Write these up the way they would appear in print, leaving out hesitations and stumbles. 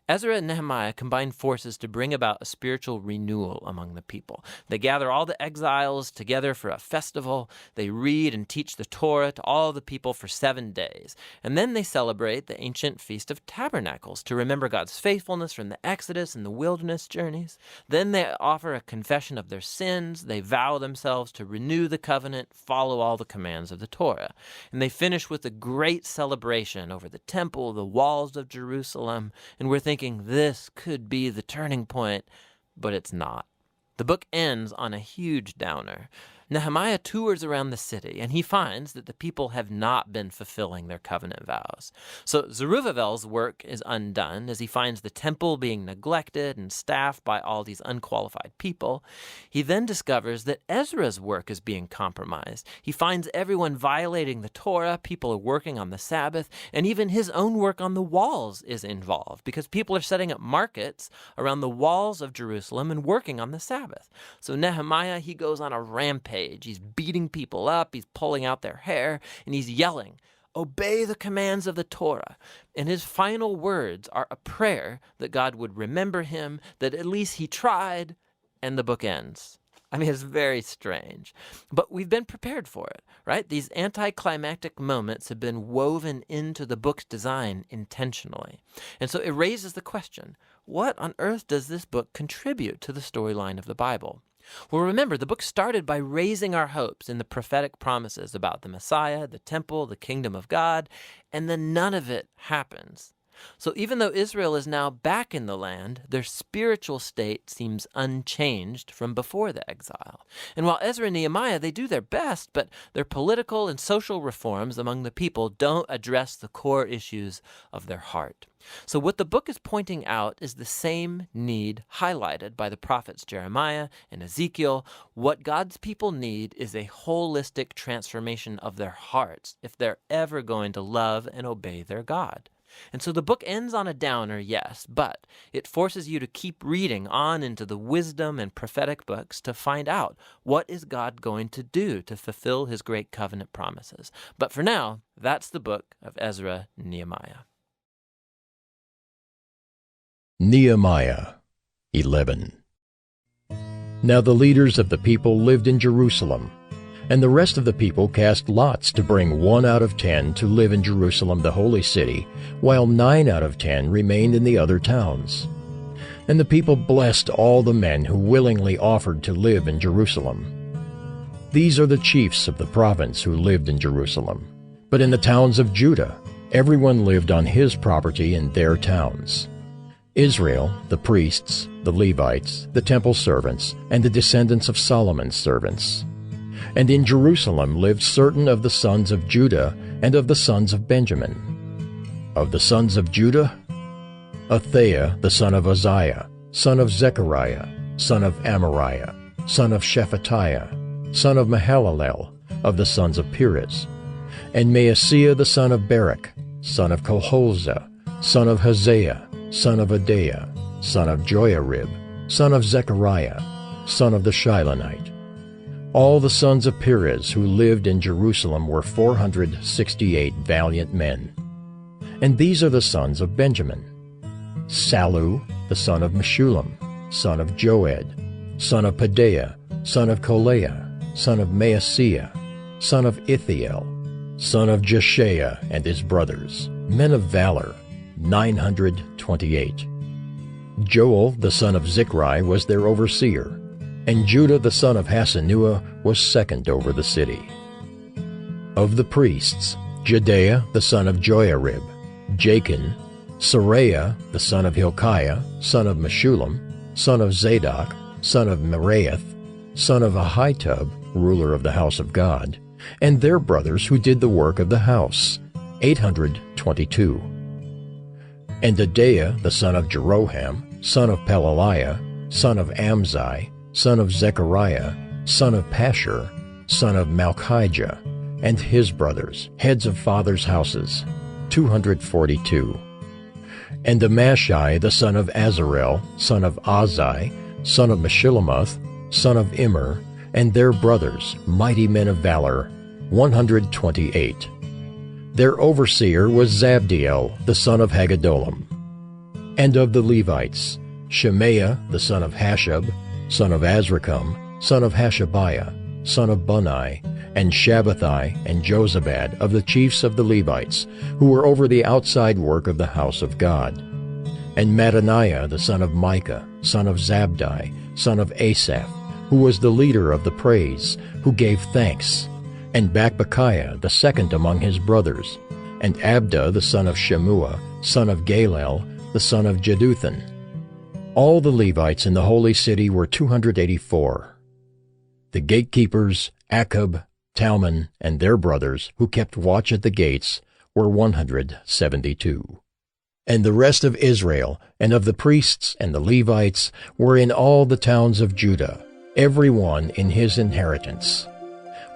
Ezra and Nehemiah combine forces to bring about a spiritual renewal among the people. They gather all the exiles together for a festival. They read and teach the Torah to all the people for 7 days. And then they celebrate the ancient Feast of Tabernacles to remember God's faithfulness from the Exodus and the wilderness journeys. Then they offer a confession of their sins. They vow themselves to renew the covenant, follow all the commands of the Torah. And they finish with a great celebration over the temple, the walls of Jerusalem. And we're thinking, this could be the turning point, but it's not. The book ends on a huge downer. Nehemiah tours around the city, and he finds that the people have not been fulfilling their covenant vows. So Zerubbabel's work is undone as he finds the temple being neglected and staffed by all these unqualified people. He then discovers that Ezra's work is being compromised. He finds everyone violating the Torah, people are working on the Sabbath, and even his own work on the walls is involved because people are setting up markets around the walls of Jerusalem and working on the Sabbath. So Nehemiah, he goes on a rampage. He's beating people up, he's pulling out their hair, and he's yelling, "Obey the commands of the Torah." And his final words are a prayer that God would remember him, that at least he tried, and the book ends. I mean, it's very strange, but we've been prepared for it, right? These anticlimactic moments have been woven into the book's design intentionally. And so it raises the question, what on earth does this book contribute to the storyline of the Bible? Well, remember, the book started by raising our hopes in the prophetic promises about the Messiah, the temple, the kingdom of God, and then none of it happens. So even though Israel is now back in the land, their spiritual state seems unchanged from before the exile. And while Ezra and Nehemiah, they do their best, but their political and social reforms among the people don't address the core issues of their heart. So what the book is pointing out is the same need highlighted by the prophets Jeremiah and Ezekiel. What God's people need is a holistic transformation of their hearts if they're ever going to love and obey their God. And so the book ends on a downer, yes, but it forces you to keep reading on into the wisdom and prophetic books to find out what is God going to do to fulfill his great covenant promises. But for now, that's the book of Ezra and Nehemiah. Nehemiah 11. Now the leaders of the people lived in Jerusalem, and the rest of the people cast lots to bring 1 out of 10 to live in Jerusalem the holy city, while 9 out of 10 remained in the other towns. And the people blessed all the men who willingly offered to live in Jerusalem. These are the chiefs of the province who lived in Jerusalem. But in the towns of Judah, everyone lived on his property in their towns. Israel, the priests, the Levites, the temple servants, and the descendants of Solomon's servants. And in Jerusalem lived certain of the sons of Judah and of the sons of Benjamin. Of the sons of Judah, Athaiah the son of Uzziah, son of Zechariah, son of Amariah, son of Shephatiah, son of Mahalalel, of the sons of Perez, and Maaseiah the son of Barak, son of Colhozah, son of Hosea, son of Adaiah, son of Joiarib, son of Zechariah, son of the Shilonite. All the sons of Perez who lived in Jerusalem were 468 valiant men. And these are the sons of Benjamin: Sallu, the son of Meshullam, son of Joed, son of Pedaiah, son of Kolaiah, son of Maaseiah, son of Ithiel, son of Jeshaiah and his brothers, men of valor, 928. Joel, the son of Zichri, was their overseer, and Judah the son of Hasenuah was second over the city. Of the priests, Jedaiah the son of Joiarib, Jachin, Seraiah the son of Hilkiah, son of Meshullam, son of Zadok, son of Meraioth, son of Ahitub, ruler of the house of God, and their brothers who did the work of the house, 822. And Adaiah the son of Jeroham, son of Pelaliah, son of Amzi, son of Zechariah, son of Pashur, son of Malchijah, and his brothers, heads of fathers' houses, 242. And Amashai the son of Azarel, son of Azai, son of Meshillemoth, son of Immer, and their brothers, mighty men of valor, 128. Their overseer was Zabdiel the son of Haggedolim. And of the Levites, Shemaiah the son of Hashab, son of Azrikam, son of Hashabiah, son of Bunai, and Shabbathai and Jozabad of the chiefs of the Levites, who were over the outside work of the house of God. And Mattaniah the son of Micah, son of Zabdi, son of Asaph, who was the leader of the praise, who gave thanks, and Bakbukiah the second among his brothers, and Abda the son of Shemua, son of Galel, the son of Jeduthun. All the Levites in the holy city were 284. The gatekeepers, Akub, Talmon, and their brothers, who kept watch at the gates, were 172. And the rest of Israel, and of the priests and the Levites, were in all the towns of Judah, every one in his inheritance.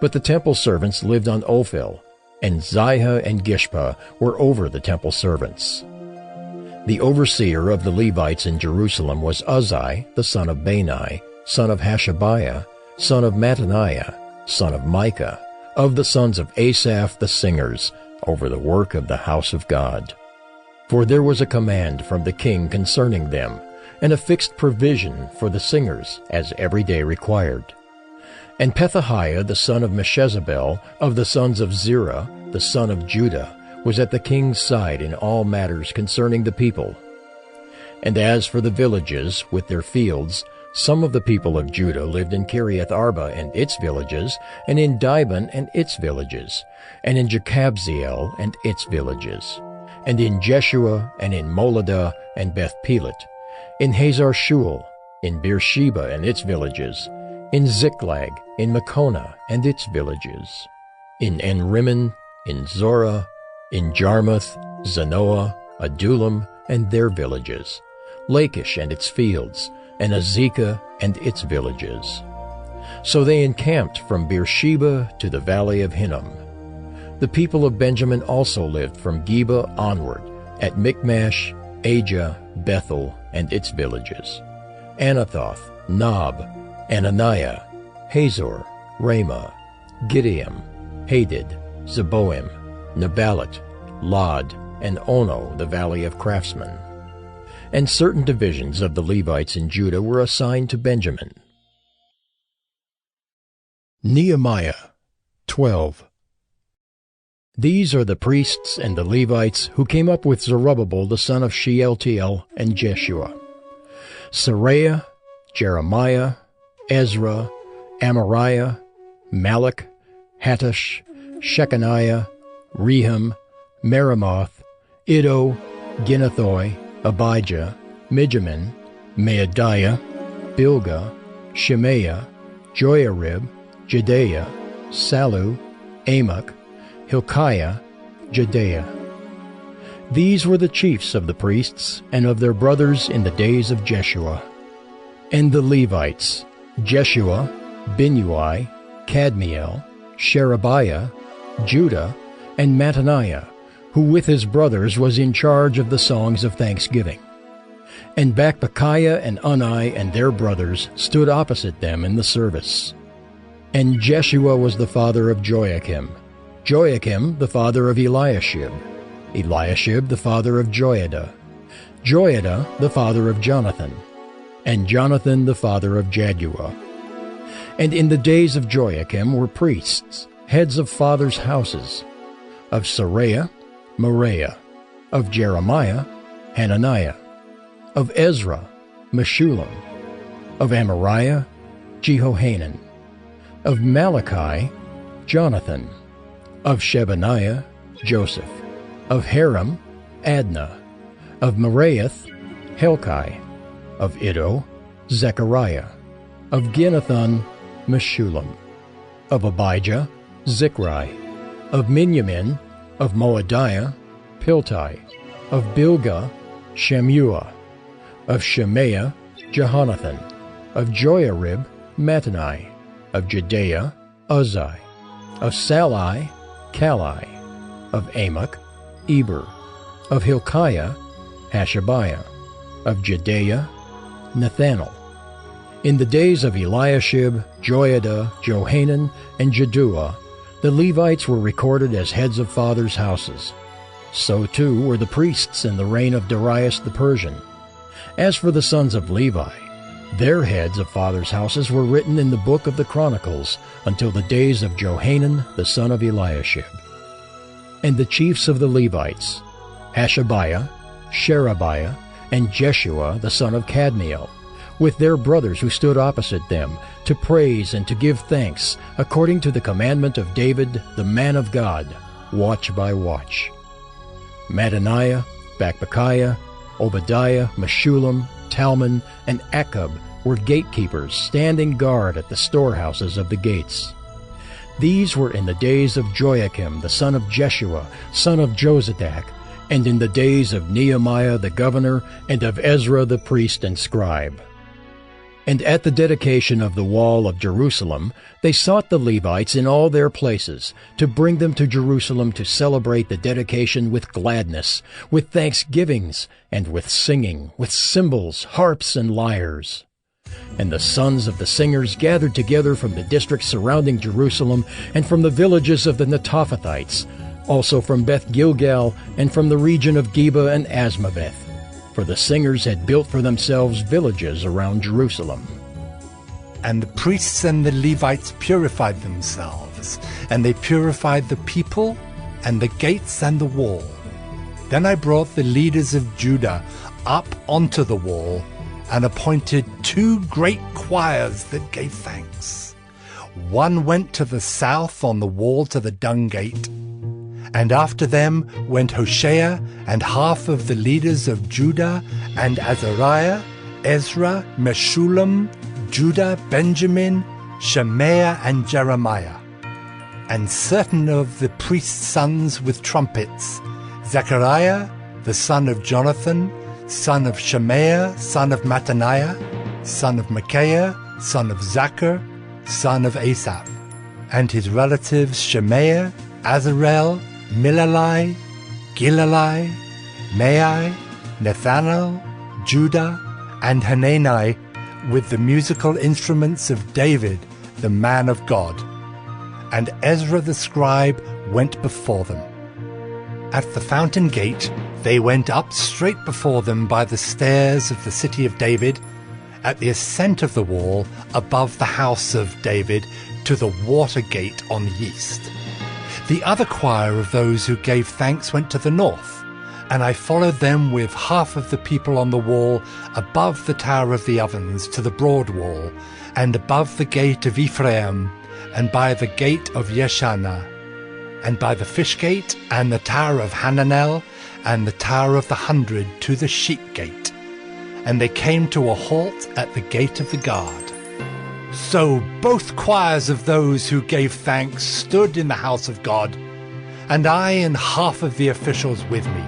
But the temple servants lived on Ophel, and Ziha and Gishpa were over the temple servants. The overseer of the Levites in Jerusalem was Uzzi, the son of Bani, son of Hashabiah, son of Mattaniah, son of Micah, of the sons of Asaph the singers, over the work of the house of God. For there was a command from the king concerning them, and a fixed provision for the singers, as every day required. And Pethahiah the son of Meshezabel, of the sons of Zerah, the son of Judah, was at the king's side in all matters concerning the people. And as for the villages with their fields, some of the people of Judah lived in Kiriath Arba and its villages, and in Dibon and its villages, and in Jekabzeel and its villages, and in Jeshua, and in Moladah, and Beth Pelet, in Hazar Shul, in Beersheba and its villages, in Ziklag, in Makona and its villages, in En-Rimmon, in Zorah, in Jarmuth, Zanoah, Adullam, and their villages, Lachish and its fields, and Azekah and its villages. So they encamped from Beersheba to the valley of Hinnom. The people of Benjamin also lived from Geba onward, at Michmash, Ajah, Bethel, and its villages, Anathoth, Nob, Ananiah, Hazor, Ramah, Gideam, Hadid, Zeboim, Neballat, Lod, and Ono, the valley of craftsmen. And certain divisions of the Levites in Judah were assigned to Benjamin. Nehemiah 12. These are the priests and the Levites who came up with Zerubbabel the son of Shealtiel and Jeshua: Seraiah, Jeremiah, Ezra, Amariah, Malach, Hattush, Shechaniah, Rehum, Meremoth, Iddo, Ginnathoi, Abijah, Mijamin, Maadiah, Bilgah, Shemaiah, Joiarib, Jedaiah, Sallu, Amok, Hilkiah, Jedaiah. These were the chiefs of the priests and of their brothers in the days of Jeshua. And the Levites, Jeshua, Binnui, Kadmiel, Sherebiah, Judah, and Mattaniah, who with his brothers was in charge of the songs of thanksgiving. And Bakbukiah and Unni and their brothers stood opposite them in the service. And Jeshua was the father of Joachim, Joachim the father of Eliashib, Eliashib the father of Joiada, Joiada the father of Jonathan, and Jonathan the father of Jaddua. And in the days of Joachim were priests, heads of fathers' houses, of Seraiah, Moriah, of Jeremiah, Hananiah, of Ezra, Meshullam, of Amariah, Jehohanan, of Malachi, Jonathan, of Shebaniah, Joseph, of Haram, Adnah, of Meraioth, Helkai, of Iddo, Zechariah, of Ginnathon, Meshullam, of Abijah, Zichri, of Minyamin, of Moadiah, Piltai, of Bilgah, Shemua, of Shemaiah, Jehonathan, of Joiarib, Mattani, of Jedaiah, Uzzi, of Salai, Kalai, of Amok, Eber, of Hilkiah, Hashabiah, of Jedaiah, Nethanel. In the days of Eliashib, Joiada, Johanan, and Jaddua, the Levites were recorded as heads of fathers' houses. So too were the priests in the reign of Darius the Persian. As for the sons of Levi, their heads of fathers' houses were written in the book of the Chronicles until the days of Johanan the son of Eliashib. And the chiefs of the Levites, Hashabiah, Sherebiah, and Jeshua the son of Kadmiel, with their brothers who stood opposite them, to praise and to give thanks, according to the commandment of David the man of God, watch by watch. Mattaniah, Bakbukiah, Obadiah, Meshullam, Talmon, and Akub were gatekeepers standing guard at the storehouses of the gates. These were in the days of Joachim the son of Jeshua, son of Jozadak, and in the days of Nehemiah the governor, and of Ezra the priest and scribe. And at the dedication of the wall of Jerusalem, they sought the Levites in all their places, to bring them to Jerusalem to celebrate the dedication with gladness, with thanksgivings, and with singing, with cymbals, harps, and lyres. And the sons of the singers gathered together from the districts surrounding Jerusalem, and from the villages of the Netophathites, also from Beth Gilgal, and from the region of Geba and Asmaveth. For the singers had built for themselves villages around Jerusalem. And the priests and the Levites purified themselves, and they purified the people, and the gates and the wall. Then I brought the leaders of Judah up onto the wall, and appointed 2 great choirs that gave thanks. One went to the south on the wall to the dung gate, and after them went Hoshea and half of the leaders of Judah, and Azariah, Ezra, Meshullam, Judah, Benjamin, Shemaiah, and Jeremiah. And certain of the priests' sons with trumpets, Zechariah, the son of Jonathan, son of Shemaiah, son of Mattaniah, son of Micaiah, son of Zachar, son of Asaph, and his relatives Shemaiah, Azarel, Milalai, Gilalai, Maai, Nethanel, Judah, and Hanani, with the musical instruments of David, the man of God. And Ezra the scribe went before them. At the fountain gate they went up straight before them by the stairs of the city of David, at the ascent of the wall above the house of David, to the water gate on the east. The other choir of those who gave thanks went to the north, and I followed them with half of the people on the wall above the Tower of the Ovens to the broad wall, and above the gate of Ephraim, and by the gate of Yeshana, and by the fish gate, and the Tower of Hananel, and the Tower of the 100 to the sheep gate. And they came to a halt at the gate of the guard. So both choirs of those who gave thanks stood in the house of God, and I and half of the officials with me,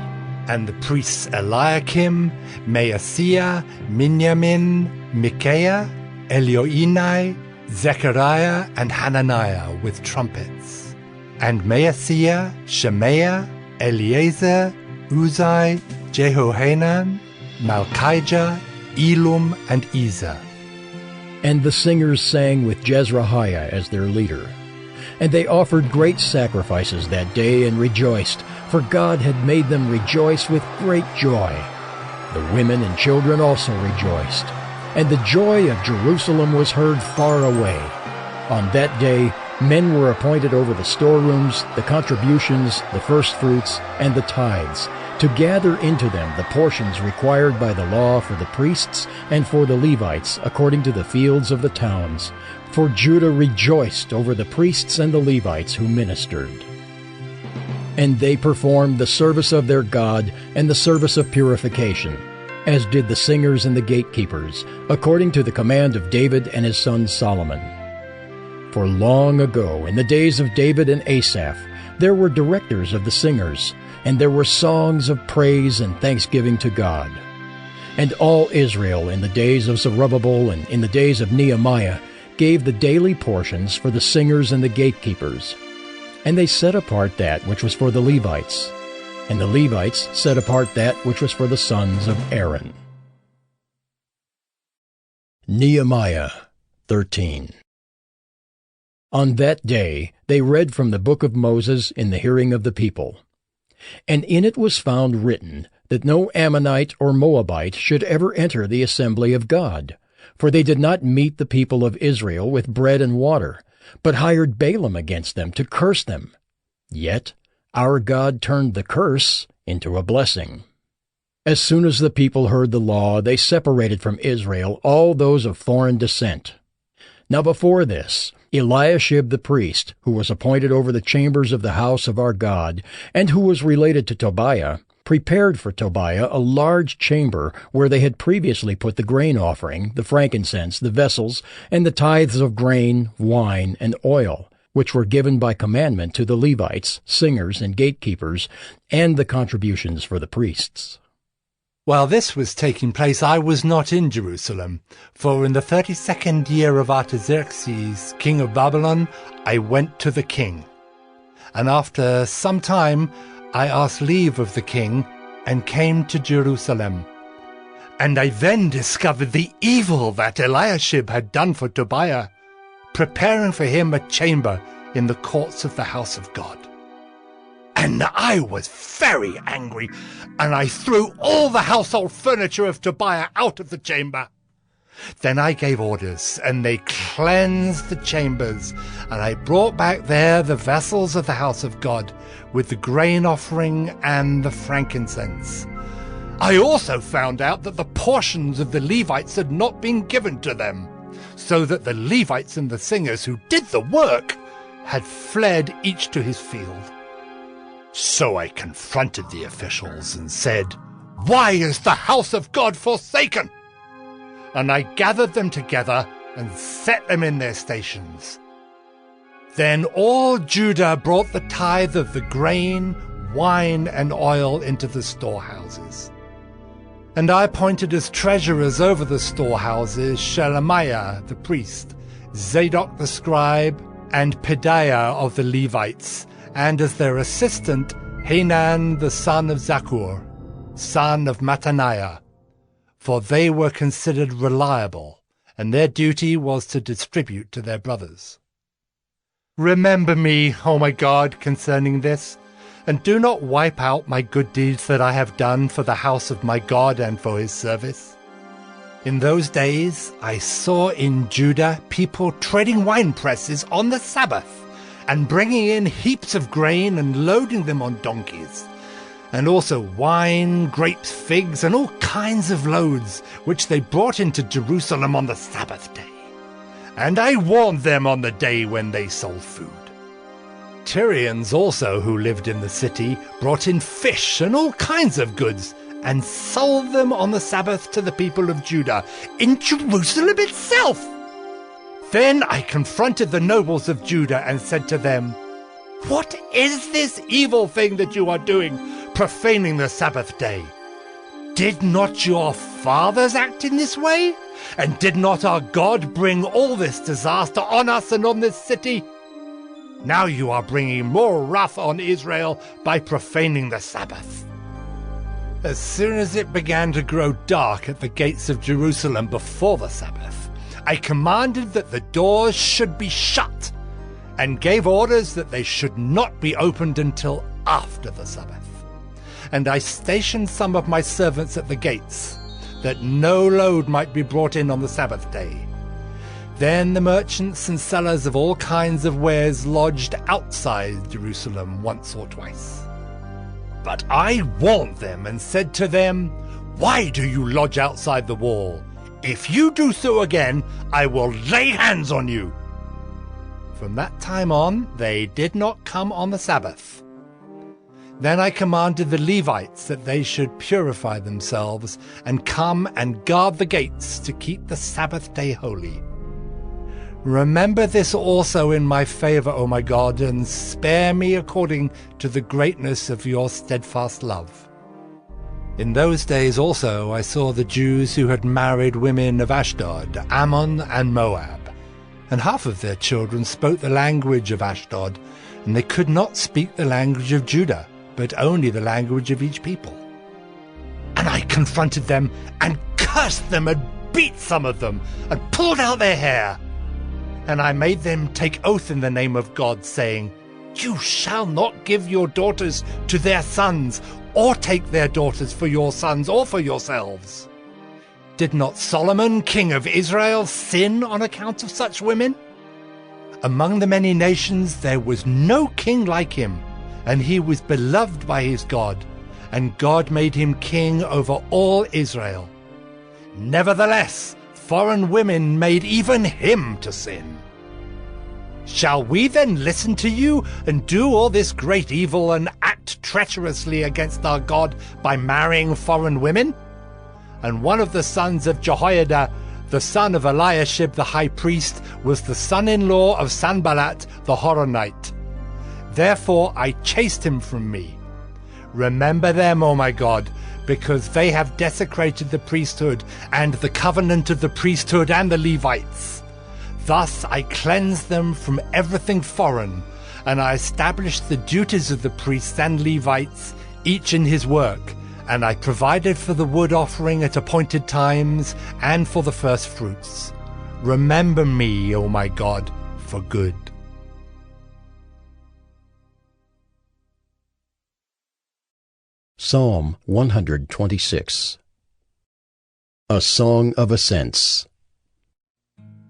and the priests Eliakim, Maaseiah, Miniamin, Micaiah, Elioenai, Zechariah, and Hananiah with trumpets, and Maaseiah, Shemaiah, Eleazar, Uzai, Jehohanan, Malchijah, Elum, and Ezer. And the singers sang with Jezrahiah as their leader. And they offered great sacrifices that day and rejoiced, for God had made them rejoice with great joy. The women and children also rejoiced. And the joy of Jerusalem was heard far away. On that day men were appointed over the storerooms, the contributions, the firstfruits, and the tithes, to gather into them the portions required by the law for the priests and for the Levites, according to the fields of the towns. For Judah rejoiced over the priests and the Levites who ministered. And they performed the service of their God and the service of purification, as did the singers and the gatekeepers, according to the command of David and his son Solomon. For long ago, in the days of David and Asaph, there were directors of the singers, and there were songs of praise and thanksgiving to God. And all Israel in the days of Zerubbabel and in the days of Nehemiah gave the daily portions for the singers and the gatekeepers. And they set apart that which was for the Levites, and the Levites set apart that which was for the sons of Aaron. Nehemiah 13. On that day they read from the book of Moses in the hearing of the people. And in it was found written that no Ammonite or Moabite should ever enter the assembly of God, for they did not meet the people of Israel with bread and water, but hired Balaam against them to curse them. Yet our God turned the curse into a blessing. As soon as the people heard the law, they separated from Israel all those of foreign descent. Now before this, Eliashib the priest, who was appointed over the chambers of the house of our God, and who was related to Tobiah, prepared for Tobiah a large chamber where they had previously put the grain offering, the frankincense, the vessels, and the tithes of grain, wine, and oil, which were given by commandment to the Levites, singers, and gatekeepers, and the contributions for the priests. While this was taking place, I was not in Jerusalem, for in the 32nd year of Artaxerxes, king of Babylon, I went to the king. And after some time I asked leave of the king and came to Jerusalem. And I then discovered the evil that Eliashib had done for Tobiah, preparing for him a chamber in the courts of the house of God. And I was very angry, and I threw all the household furniture of Tobiah out of the chamber. Then I gave orders, and they cleansed the chambers, and I brought back there the vessels of the house of God, with the grain offering and the frankincense. I also found out that the portions of the Levites had not been given to them, so that the Levites and the singers who did the work had fled each to his field. So I confronted the officials and said, "Why is the house of God forsaken?" And I gathered them together and set them in their stations. Then all Judah brought the tithe of the grain, wine, and oil into the storehouses. And I appointed as treasurers over the storehouses Shelemiah the priest, Zadok the scribe, and Pedaiah of the Levites, and as their assistant Hanan the son of Zakkur, son of Mattaniah, for they were considered reliable, and their duty was to distribute to their brothers. Remember me, O my God, concerning this, and do not wipe out my good deeds that I have done for the house of my God and for his service. In those days I saw in Judah people treading wine presses on the Sabbath, and bringing in heaps of grain and loading them on donkeys, and also wine, grapes, figs, and all kinds of loads, which they brought into Jerusalem on the Sabbath day. And I warned them on the day when they sold food. Tyrians also, who lived in the city, brought in fish and all kinds of goods, and sold them on the Sabbath to the people of Judah, in Jerusalem itself. Then I confronted the nobles of Judah and said to them, "What is this evil thing that you are doing, profaning the Sabbath day? Did not your fathers act in this way? And did not our God bring all this disaster on us and on this city? Now you are bringing more wrath on Israel by profaning the Sabbath." As soon as it began to grow dark at the gates of Jerusalem before the Sabbath, I commanded that the doors should be shut, and gave orders that they should not be opened until after the Sabbath. And I stationed some of my servants at the gates, that no load might be brought in on the Sabbath day. Then the merchants and sellers of all kinds of wares lodged outside Jerusalem once or twice. But I warned them and said to them, "Why do you lodge outside the wall? If you do so again, I will lay hands on you." From that time on, they did not come on the Sabbath. Then I commanded the Levites that they should purify themselves and come and guard the gates to keep the Sabbath day holy. Remember this also in my favor, O my God, and spare me according to the greatness of your steadfast love. In those days also I saw the Jews who had married women of Ashdod, Ammon, and Moab, and half of their children spoke the language of Ashdod, and they could not speak the language of Judah, but only the language of each people. And I confronted them, and cursed them, and beat some of them, and pulled out their hair. And I made them take oath in the name of God, saying, You shall not give your daughters to their sons, or take their daughters for your sons or for yourselves. Did not Solomon, king of Israel, sin on account of such women? Among the many nations there was no king like him, and he was beloved by his God, and God made him king over all Israel. Nevertheless, foreign women made even him to sin. Shall we then listen to you and do all this great evil and act treacherously against our God by marrying foreign women? And one of the sons of Jehoiada, the son of Eliashib the high priest, was the son-in-law of Sanballat the Horonite. Therefore I chased him from me. Remember them, O my God, because they have desecrated the priesthood and the covenant of the priesthood and the Levites. Thus I cleansed them from everything foreign, and I established the duties of the priests and Levites, each in his work, and I provided for the wood offering at appointed times and for the first fruits. Remember me, O my God, for good. Psalm 126. A Song of Ascents.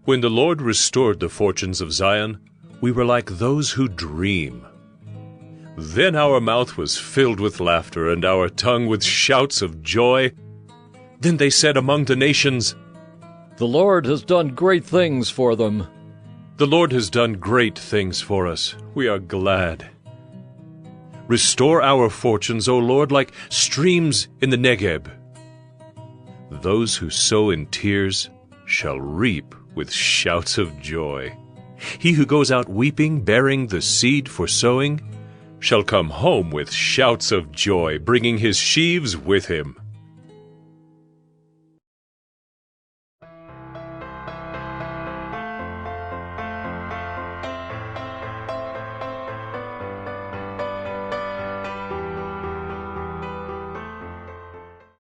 When the Lord restored the fortunes of Zion, we were like those who dream. Then our mouth was filled with laughter, and our tongue with shouts of joy. Then they said among the nations, The Lord has done great things for them. The Lord has done great things for us. We are glad. Restore our fortunes, O Lord, like streams in the Negeb. Those who sow in tears shall reap with shouts of joy. He who goes out weeping, bearing the seed for sowing, shall come home with shouts of joy, bringing his sheaves with him.